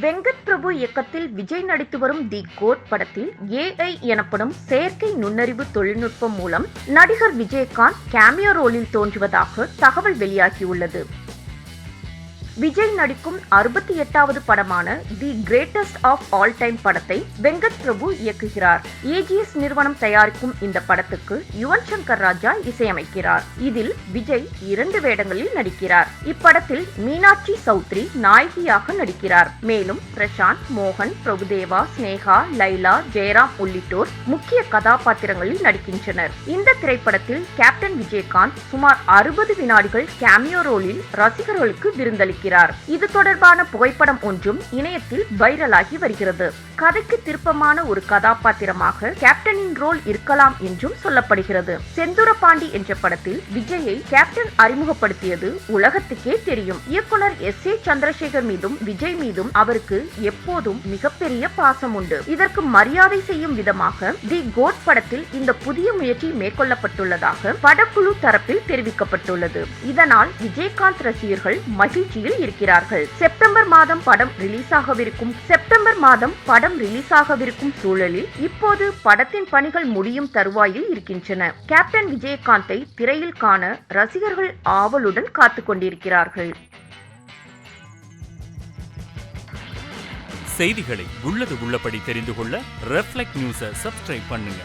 வெங்கட் பிரபு இயக்கத்தில் விஜய் நடித்து வரும் தி கோட் படத்தில் AI எனப்படும் செயற்கை நுண்ணறிவு தொழில்நுட்பம் மூலம் நடிகர் விஜயகாந்த் கேமியோ ரோலில் தோன்றுவதாக தகவல் வெளியாகியுள்ளது. விஜய் நடிக்கும் 68வது படமான the greatest of all time படத்தை வெங்கட் பிரபு இயக்குகிறார். AGS நிறுவனம் தயாரிக்கும் இந்த படத்துக்கு யுவன் சங்கர் ராஜா இசையமைக்கிறார். இதில் விஜய் 2 வேடங்களில் நடிக்கிறார். இப்படத்தில் மீனாட்சி சௌத்ரி நாயகியாக நடிக்கிறார். மேலும் பிரசாந்த், மோகன், பிரபுதேவா, ஸ்னேகா, லைலா, ஜெயராம் உள்ளிட்டோர் முக்கிய கதாபாத்திரங்களில் நடிக்கின்றனர். இந்த திரைப்படத்தில் கேப்டன் விஜயகாந்த் சுமார் 60 வினாடிகள் கேமியோ ரோலில் ரசிகர்களுக்கு விருந்தளிக்கிறார். இது தொடர்பான புகைப்படம் ஒன்றும் இணையத்தில் வைரலாகி வருகிறது. கதைக்கு திருப்பமான ஒரு கதாபாத்திரமாக கேப்டனின் ரோல் இருக்கலாம் என்றும் சொல்லப்படுகிறது. செந்தூரபாண்டி என்ற படத்தில் விஜயை கேப்டன் அறிமுகப்படுத்தியது உலகத்துக்கே தெரியும். இயக்குனர் S.A. சந்திரசேகர் மீதும் விஜய் மீதும் அவருக்கு எப்போதும் மிகப்பெரிய பாசம் உண்டு. இதற்கு மரியாதை செய்யும் விதமாக தி கோட் படத்தில் இந்த புதிய முயற்சி மேற்கொள்ளப்பட்டுள்ளதாக படக்குழு தரப்பில் தெரிவிக்கப்பட்டுள்ளது. இதனால் விஜயகாந்த் ரசிகர்கள் மகிழ்ச்சியில் இருக்கிறார்கள். செப்டம்பர் மாதம் படம் ரிலீஸ் ஆகவிருக்கும் சூழலில் இப்போது படத்தின் பணிகள் முடியும் தருவாயில் இருக்கின்றன. கேப்டன் விஜயகாந்தை திரையில் காண ரசிகர்கள் ஆவலுடன் காத்துக் கொண்டிருக்கிறார்கள். செய்திகளை உள்ளது உள்ளபடி தெரிந்து கொள்ள ரெஃப்ளெக்ட் நியூஸை சப்ஸ்கிரைப் பண்ணுங்க.